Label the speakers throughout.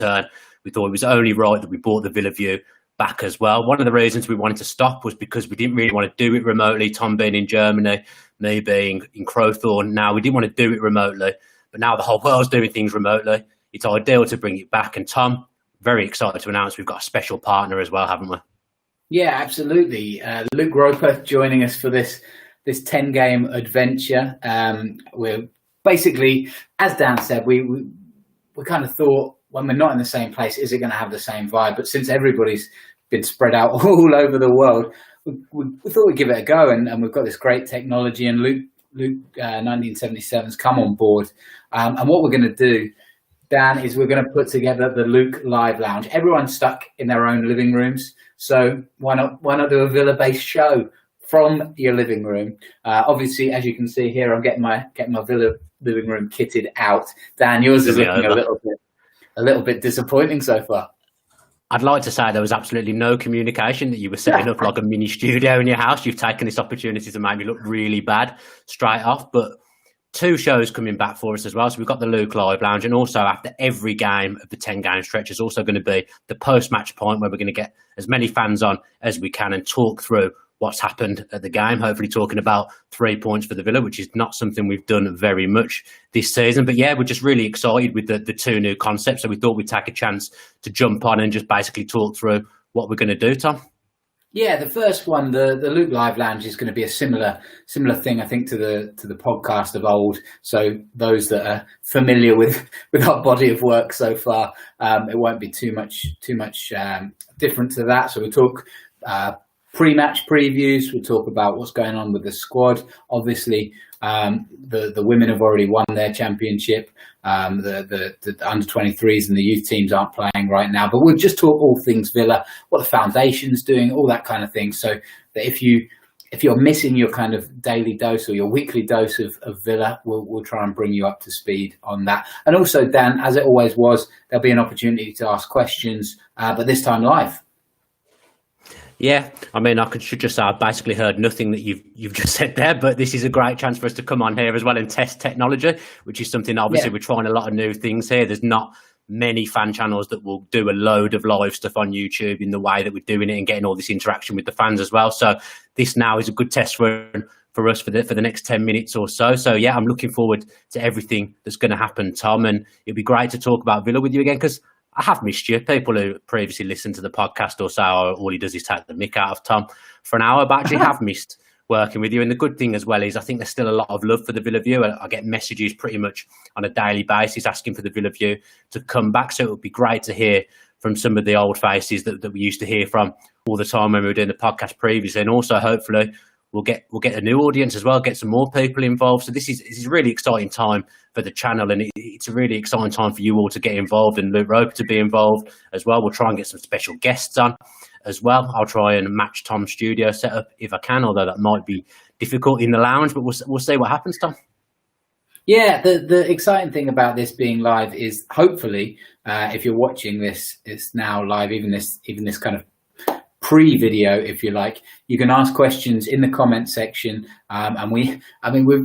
Speaker 1: turn. We thought it was only right that we brought the Villa View back as well. One of the reasons we wanted to stop was because we didn't really want to do it remotely. Tom being in Germany, me being in Crowthorne. Now, we didn't want to do it remotely, but now the whole world's doing things remotely. It's ideal to bring it back. And Tom, very excited to announce we've got a special partner as well, haven't we?
Speaker 2: Yeah, absolutely. Luke Roper joining us for this 10-game adventure. We're basically, as Dan said, we kind of thought, when we're not in the same place, is it going to have the same vibe? But since everybody's been spread out all over the world, we thought we'd give it a go. And we've got this great technology, and Luke 1977's come on board. And what we're going to do, Dan, is we're going to put together the Luke Live Lounge. Everyone's stuck in their own living rooms, so why not do a Villa-based show from your living room? Obviously, as you can see here, I'm getting my Villa living room kitted out. Dan, yours is looking a little bit disappointing so far.
Speaker 1: I'd like to say there was absolutely no communication, that you were setting up like a mini studio in your house. You've taken this opportunity to make me look really bad straight off, but 2 shows coming back for us as well. So we've got the Luke Live Lounge, and also after every game of the 10-game stretch is also going to be the post-match point, where we're going to get as many fans on as we can and talk through what's happened at the game, hopefully talking about 3 points for the Villa, which is not something we've done very much this season. But yeah, we're just really excited with the 2 new concepts. So we thought we'd take a chance to jump on and just basically talk through what we're going to do, Tom.
Speaker 2: Yeah, the first one, the Luke Live Lounge, is going to be a similar thing, I think, to the podcast of old. So those that are familiar with our body of work so far, it won't be too much different to that. So we talk pre-match previews. We'll talk about what's going on with the squad. Obviously, the women have already won their championship. The under 23s and the youth teams aren't playing right now, but we'll just talk all things Villa, what the foundation's doing, all that kind of thing. So that if you're missing your kind of daily dose or your weekly dose of Villa, we'll try and bring you up to speed on that. And also, Dan, as it always was, there'll be an opportunity to ask questions, but this time live.
Speaker 1: Yeah, I mean, should just say I've basically heard nothing that you've just said there, but this is a great chance for us to come on here as well and test technology, which is something, obviously, We're trying a lot of new things here. There's not many fan channels that will do a load of live stuff on YouTube in the way that we're doing it and getting all this interaction with the fans as well. So this now is a good test for us for the next 10 minutes or so. So yeah, I'm looking forward to everything that's going to happen, Tom, and it'll be great to talk about Villa with you again, because I have missed you. People who previously listened to the podcast or say, all he does is take the mick out of Tom for an hour, but actually have missed working with you. And the good thing as well is I think there's still a lot of love for the Villa View. I get messages pretty much on a daily basis asking for the Villa View to come back. So it would be great to hear from some of the old faces that we used to hear from all the time when we were doing the podcast previously. And also, hopefully, we'll get a new audience as well, get some more people involved. So this is a really exciting time for the channel, and it's a really exciting time for you all to get involved and Luke Roper to be involved as well. We'll try and get some special guests on as well. I'll try and match Tom's studio setup if I can, although that might be difficult in the lounge, but we'll see what happens, Tom.
Speaker 2: Yeah, the exciting thing about this being live is hopefully, if you're watching this, it's now live, even this kind of pre-video, if you like, you can ask questions in the comment section, and we've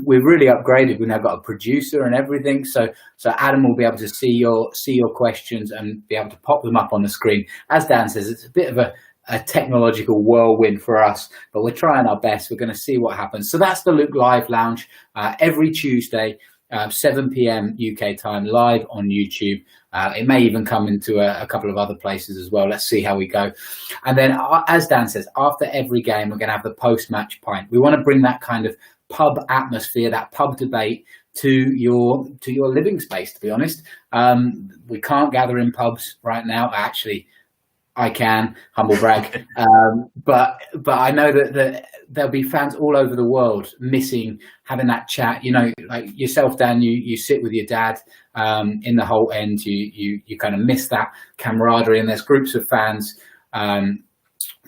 Speaker 2: really upgraded. We've now got a producer and everything, so Adam will be able to see your questions and be able to pop them up on the screen. As Dan says, it's a bit of a technological whirlwind for us, but we're trying our best. We're going to see what happens. So that's the Luke Live Lounge, every Tuesday, 7 p.m. UK time, live on YouTube. It may even come into a couple of other places as well. Let's see how we go. And then, as Dan says, after every game, we're going to have the post-match pint. We want to bring that kind of pub atmosphere, that pub debate to your living space, to be honest. We can't gather in pubs right now. Actually, I can, humble brag. But I know that there'll be fans all over the world missing having that chat. You know, like yourself, Dan, you sit with your dad in the Holt End. You kind of miss that camaraderie, and there's groups of fans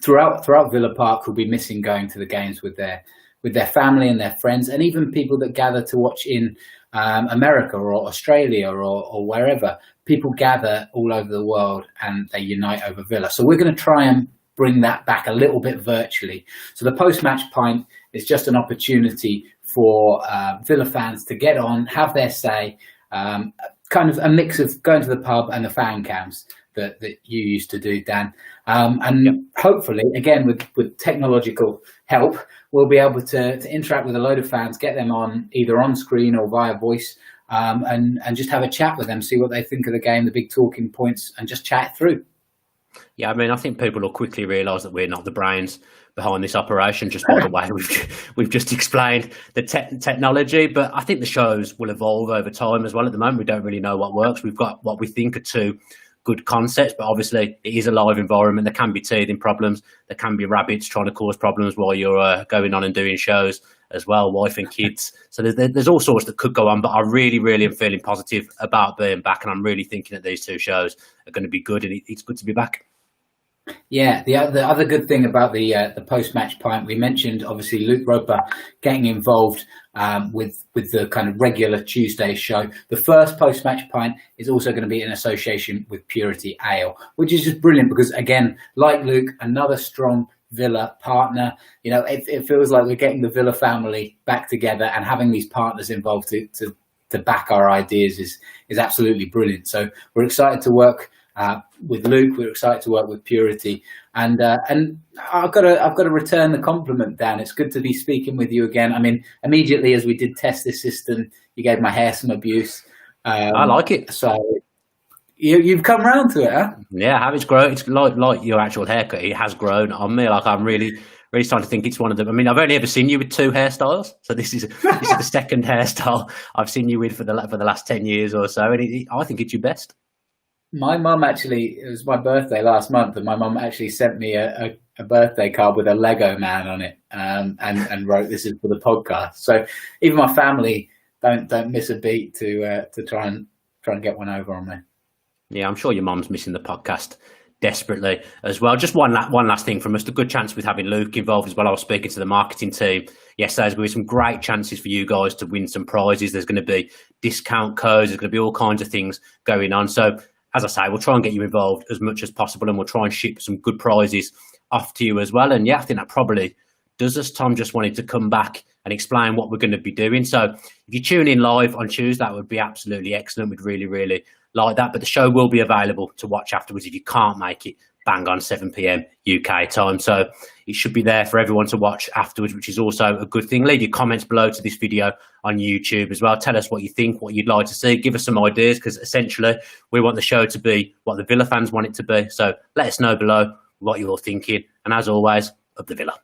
Speaker 2: throughout Villa Park who'll be missing going to the games with their family and their friends, and even people that gather to watch in America or Australia or wherever. People gather all over the world and they unite over Villa. So we're going to try and bring that back a little bit virtually. So the post-match pint is just an opportunity for Villa fans to get on, have their say, kind of a mix of going to the pub and the fan cams that you used to do, Dan. And hopefully, again, with technological help, we'll be able to interact with a load of fans, get them on either on screen or via voice, and just have a chat with them, see what they think of the game, the big talking points, and just chat through.
Speaker 1: Yeah, I mean, I think people will quickly realise that we're not the brains behind this operation, just by the way we've just explained the technology. But I think the shows will evolve over time as well. At the moment, we don't really know what works. We've got what we think are two good concepts, but obviously it is a live environment. There can be teething problems. There can be rabbits trying to cause problems while you're going on and doing shows as well, wife and kids. So there's all sorts that could go on, but I really, really am feeling positive about being back, and I'm really thinking that these two shows are going to be good, and it's good to be back.
Speaker 2: Yeah, the other good thing about the post-match pint, we mentioned obviously Luke Roper getting involved with the kind of regular Tuesday show. The first post-match pint is also going to be in association with Purity Ale, which is just brilliant because, again, like Luke, another strong Villa partner. You know, it feels like we're getting the Villa family back together, and having these partners involved to back our ideas is absolutely brilliant. So we're excited to work with Luke. We're excited to work with Purity, and I've got to return the compliment, Dan. It's good to be speaking with you again. I mean, immediately as we did test this system, you gave my hair some abuse.
Speaker 1: I like it.
Speaker 2: So you've come round to it, huh?
Speaker 1: Yeah, how it's grown. It's like your actual haircut. It has grown on me. Like, I'm really starting to think it's one of them. I mean, I've only ever seen you with two hairstyles, so this is the second hairstyle I've seen you with for the last 10 years or so, and I think it's your best.
Speaker 2: My mum actually, it was my birthday last month, and my mum actually sent me a birthday card with a Lego man on it, and wrote, "This is for the podcast." So even my family don't miss a beat to try and get one over on me. Yeah,
Speaker 1: I'm sure your mum's missing the podcast desperately as well. Just one last thing from us. A good chance with having Luke involved as well. I was speaking to the marketing team yesterday. There's going to be some great chances for you guys to win some prizes. There's going to be discount codes. There's going to be all kinds of things going on. So, as I say, we'll try and get you involved as much as possible, and we'll try and ship some good prizes off to you as well. And yeah, I think that probably does us. Tom just wanted to come back and explain what we're going to be doing. So if you tune in live on Tuesday, that would be absolutely excellent. We'd really, really like that. But the show will be available to watch afterwards if you can't make it bang on 7 p.m. UK time. So it should be there for everyone to watch afterwards, which is also a good thing. Leave your comments below to this video on YouTube as well. Tell us what you think, what you'd like to see. Give us some ideas, because essentially we want the show to be what the Villa fans want it to be. So let us know below what you're thinking. And as always, up the Villa.